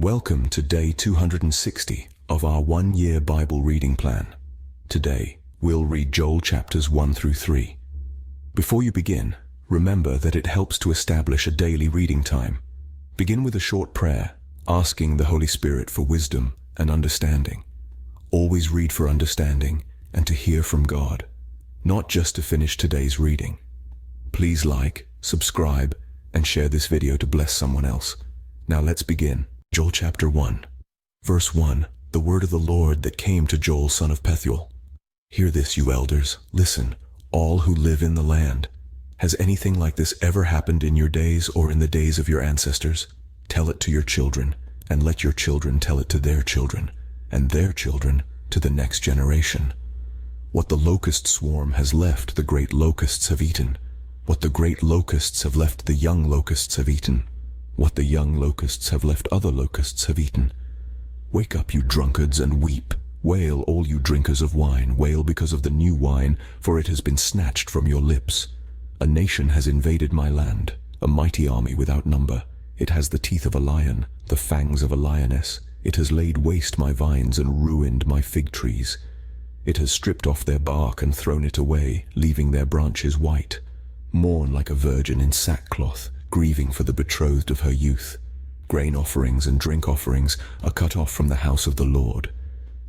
Welcome to day 260 of our one-year Bible reading plan. Today, we'll read Joel chapters 1 through 3. Before you begin, remember that it helps to establish a daily reading time. Begin with a short prayer, asking the Holy Spirit for wisdom and understanding. Always read for understanding and to hear from God, not just to finish today's reading. Please like, subscribe, and share this video to bless someone else. Now let's begin. Joel chapter 1. Verse 1. The word of the Lord that came to Joel son of Pethuel. Hear this, you elders. Listen, all who live in the land. Has anything like this ever happened in your days or in the days of your ancestors? Tell it to your children, and let your children tell it to their children, and their children to the next generation. What the locust swarm has left, the great locusts have eaten. What the great locusts have left, the young locusts have eaten. What the young locusts have left, other locusts have eaten. Wake up, you drunkards, and weep. Wail, all you drinkers of wine. Wail because of the new wine, for it has been snatched from your lips. A nation has invaded my land, a mighty army without number. It has the teeth of a lion, the fangs of a lioness. It has laid waste my vines and ruined my fig trees. It has stripped off their bark and thrown it away, leaving their branches white. Mourn like a virgin in sackcloth, grieving for the betrothed of her youth. Grain offerings and drink offerings are cut off from the house of the Lord.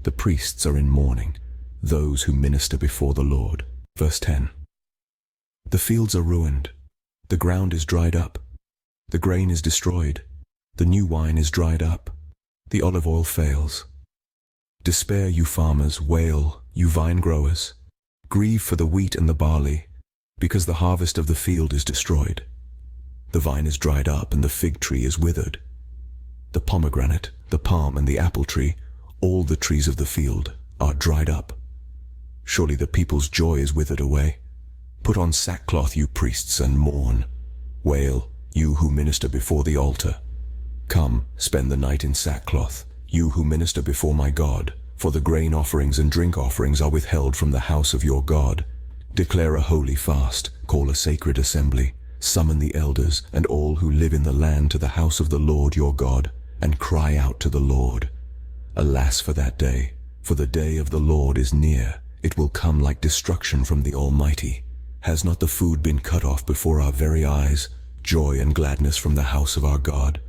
The priests are in mourning, those who minister before the Lord. Verse 10. The fields are ruined, the ground is dried up, the grain is destroyed, the new wine is dried up, the olive oil fails. Despair, you farmers, wail, you vine growers. Grieve for the wheat and the barley, because the harvest of the field is destroyed. The vine is dried up and the fig tree is withered. The pomegranate, the palm and the apple tree, all the trees of the field, are dried up. Surely the people's joy is withered away. Put on sackcloth, you priests, and mourn. Wail, you who minister before the altar. Come, spend the night in sackcloth, you who minister before my God, for the grain offerings and drink offerings are withheld from the house of your God. Declare a holy fast, call a sacred assembly. Summon the elders and all who live in the land to the house of the Lord your God, and cry out to the Lord. Alas for that day, for the day of the Lord is near. It will come like destruction from the Almighty. Has not the food been cut off before our very eyes, joy and gladness from the house of our God?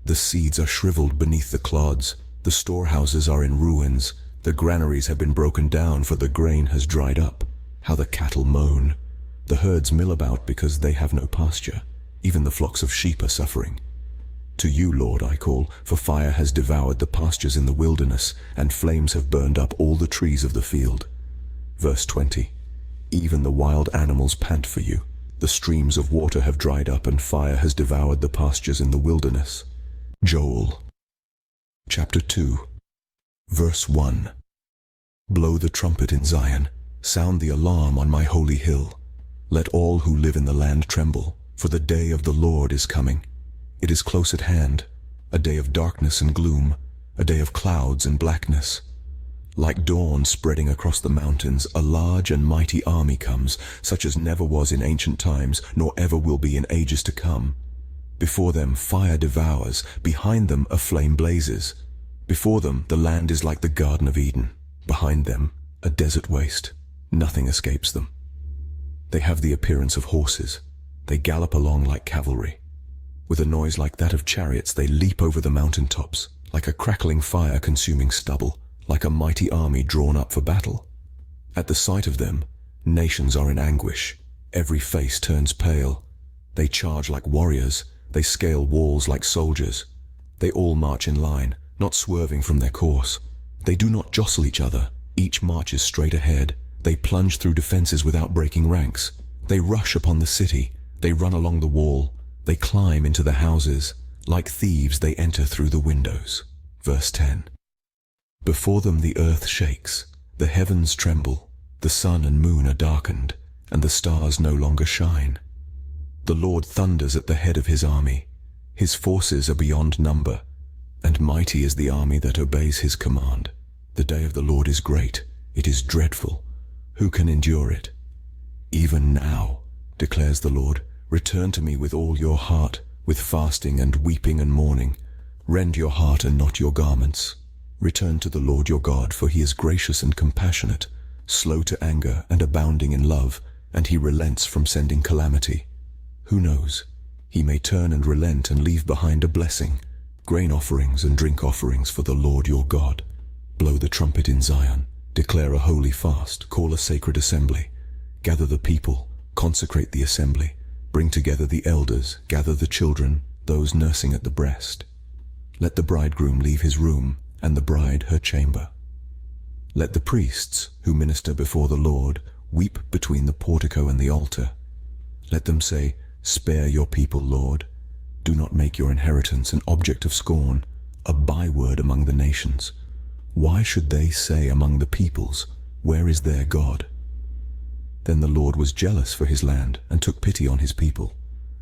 The seeds are shriveled beneath the clods, the storehouses are in ruins, the granaries have been broken down, for the grain has dried up. How the cattle moan. The herds mill about because they have no pasture. Even the flocks of sheep are suffering. To you, Lord, I call, for fire has devoured the pastures in the wilderness, and flames have burned up all the trees of the field. Verse 20. Even the wild animals pant for you. The streams of water have dried up, and fire has devoured the pastures in the wilderness. Joel chapter 2. Verse 1. Blow the trumpet in Zion. Sound the alarm on my holy hill. Let all who live in the land tremble, for the day of the Lord is coming. It is close at hand, a day of darkness and gloom, a day of clouds and blackness. Like dawn spreading across the mountains, a large and mighty army comes, such as never was in ancient times, nor ever will be in ages to come. Before them fire devours, behind them a flame blazes. Before them the land is like the Garden of Eden, behind them a desert waste. Nothing escapes them. They have the appearance of horses. They gallop along like cavalry. With a noise like that of chariots, they leap over the mountain tops, like a crackling fire consuming stubble, like a mighty army drawn up for battle. At the sight of them, nations are in anguish. Every face turns pale. They charge like warriors. They scale walls like soldiers. They all march in line, not swerving from their course. They do not jostle each other. Each marches straight ahead. They plunge through defenses without breaking ranks. They rush upon the city. They run along the wall. They climb into the houses. Like thieves, they enter through the windows. Verse 10. Before them the earth shakes. The heavens tremble. The sun and moon are darkened, and the stars no longer shine. The Lord thunders at the head of his army. His forces are beyond number, and mighty is the army that obeys his command. The day of the Lord is great. It is dreadful. Who can endure it? Even now, declares the Lord, return to me with all your heart, with fasting and weeping and mourning. Rend your heart and not your garments. Return to the Lord your God, for he is gracious and compassionate, slow to anger and abounding in love, and he relents from sending calamity. Who knows? He may turn and relent and leave behind a blessing, grain offerings and drink offerings for the Lord your God. Blow the trumpet in Zion, declare a holy fast, call a sacred assembly. Gather the people, consecrate the assembly, bring together the elders, gather the children, those nursing at the breast. Let the bridegroom leave his room, and the bride her chamber. Let the priests, who minister before the Lord, weep between the portico and the altar. Let them say, Spare your people, Lord. Do not make your inheritance an object of scorn, a byword among the nations. Why should they say among the peoples, Where is their God? Then the Lord was jealous for his land and took pity on his people.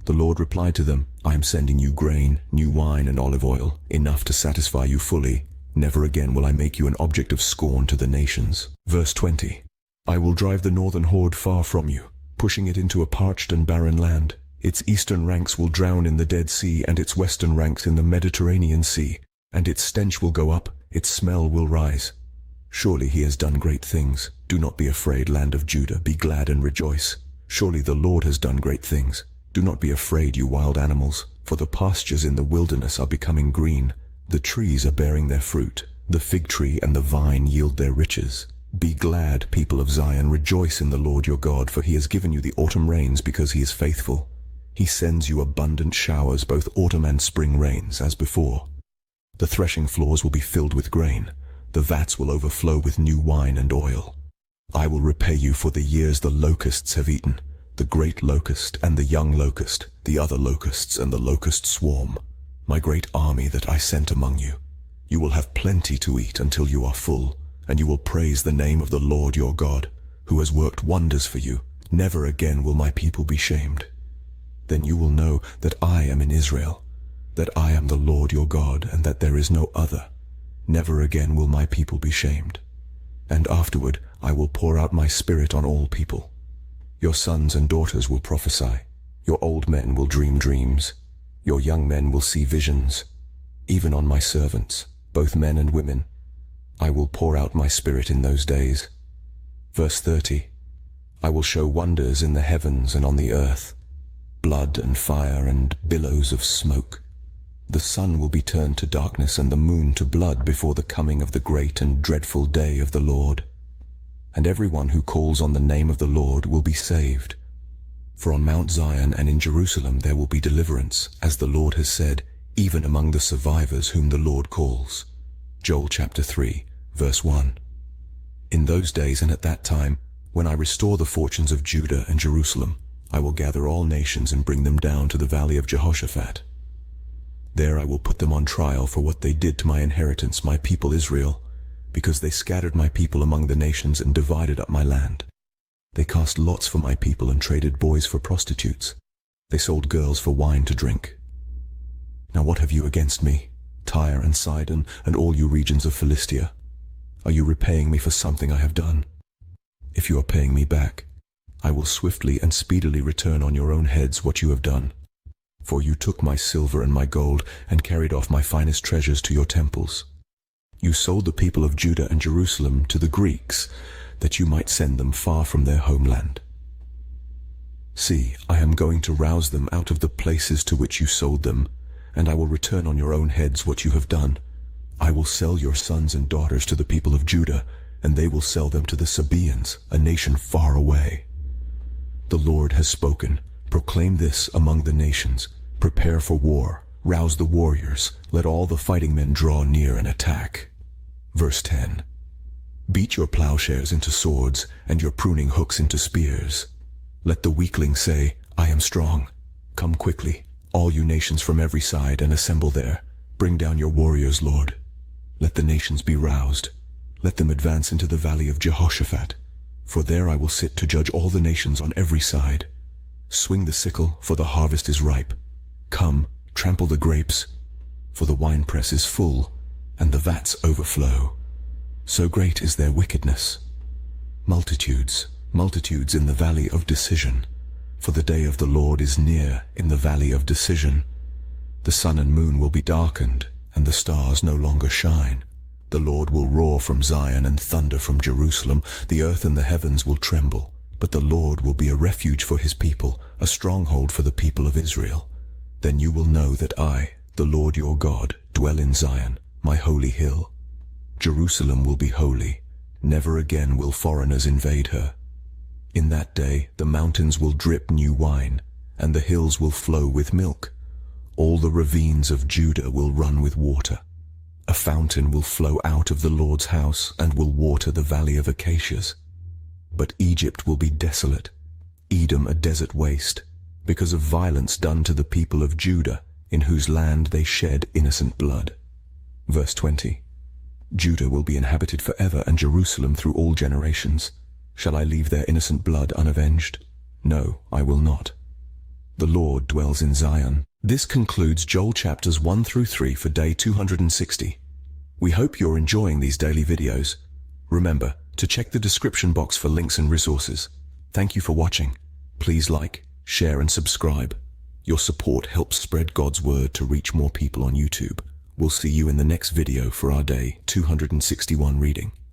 The Lord replied to them, I am sending you grain, new wine and olive oil, enough to satisfy you fully. Never again will I make you an object of scorn to the nations. Verse 20. I will drive the northern horde far from you, pushing it into a parched and barren land. Its eastern ranks will drown in the Dead Sea, and its western ranks in the Mediterranean Sea, and its stench will go up, its smell will rise. Surely he has done great things. Do not be afraid, land of Judah, be glad and rejoice. Surely the Lord has done great things. Do not be afraid, you wild animals, for the pastures in the wilderness are becoming green. The trees are bearing their fruit, the fig tree and the vine yield their riches. Be glad, people of Zion, rejoice in the Lord your God, for he has given you the autumn rains because he is faithful. He sends you abundant showers, both autumn and spring rains, as before. The threshing floors will be filled with grain. The vats will overflow with new wine and oil. I will repay you for the years the locusts have eaten, the great locust and the young locust, the other locusts and the locust swarm, my great army that I sent among you. You will have plenty to eat until you are full, and you will praise the name of the Lord your God, who has worked wonders for you. Never again will my people be shamed. Then you will know that I am in Israel, that I am the Lord your God, and that there is no other. Never again will my people be shamed. And afterward I will pour out my spirit on all people. Your sons and daughters will prophesy. Your old men will dream dreams. Your young men will see visions. Even on my servants, both men and women, I will pour out my spirit in those days. Verse 30. I will show wonders in the heavens and on the earth, blood and fire and billows of smoke. The sun will be turned to darkness and the moon to blood before the coming of the great and dreadful day of the Lord. And everyone who calls on the name of the Lord will be saved. For on Mount Zion and in Jerusalem there will be deliverance, as the Lord has said, even among the survivors whom the Lord calls. Joel chapter 3, verse 1. In those days and at that time, when I restore the fortunes of Judah and Jerusalem, I will gather all nations and bring them down to the valley of Jehoshaphat. There I will put them on trial for what they did to my inheritance, my people Israel, because they scattered my people among the nations and divided up my land. They cast lots for my people and traded boys for prostitutes. They sold girls for wine to drink. Now what have you against me, Tyre and Sidon, and all you regions of Philistia? Are you repaying me for something I have done? If you are paying me back, I will swiftly and speedily return on your own heads what you have done. For you took my silver and my gold and carried off my finest treasures to your temples. You sold the people of Judah and Jerusalem to the Greeks, that you might send them far from their homeland. See, I am going to rouse them out of the places to which you sold them, and I will return on your own heads what you have done. I will sell your sons and daughters to the people of Judah, and they will sell them to the Sabaeans, a nation far away. The Lord has spoken. Proclaim this among the nations. Prepare for war. Rouse the warriors. Let all the fighting men draw near and attack. Verse 10. Beat your plowshares into swords, and your pruning hooks into spears. Let the weakling say, I am strong. Come quickly, all you nations from every side, and assemble there. Bring down your warriors, Lord. Let the nations be roused. Let them advance into the valley of Jehoshaphat. For there I will sit to judge all the nations on every side. Swing the sickle, for the harvest is ripe. Come, trample the grapes, for the winepress is full, and the vats overflow. So great is their wickedness. Multitudes, multitudes in the valley of decision. For the day of the Lord is near in the valley of decision. The sun and moon will be darkened, and the stars no longer shine. The Lord will roar from Zion and thunder from Jerusalem. The earth and the heavens will tremble, but the Lord will be a refuge for his people, a stronghold for the people of Israel. Then you will know that I, the Lord your God, dwell in Zion, my holy hill. Jerusalem will be holy. Never again will foreigners invade her. In that day the mountains will drip new wine, and the hills will flow with milk. All the ravines of Judah will run with water. A fountain will flow out of the Lord's house and will water the valley of acacias. But Egypt will be desolate, Edom a desert waste, because of violence done to the people of Judah, in whose land they shed innocent blood. Verse 20. Judah will be inhabited forever, and Jerusalem through all generations. Shall I leave their innocent blood unavenged? No, I will not. The Lord dwells in Zion. This concludes Joel chapters 1 through 3 for day 260. We hope you're enjoying these daily videos. Remember to check the description box for links and resources. Thank you for watching. Please like, share and subscribe. Your support helps spread God's word to reach more people on YouTube. We'll see you in the next video for our day 261 reading.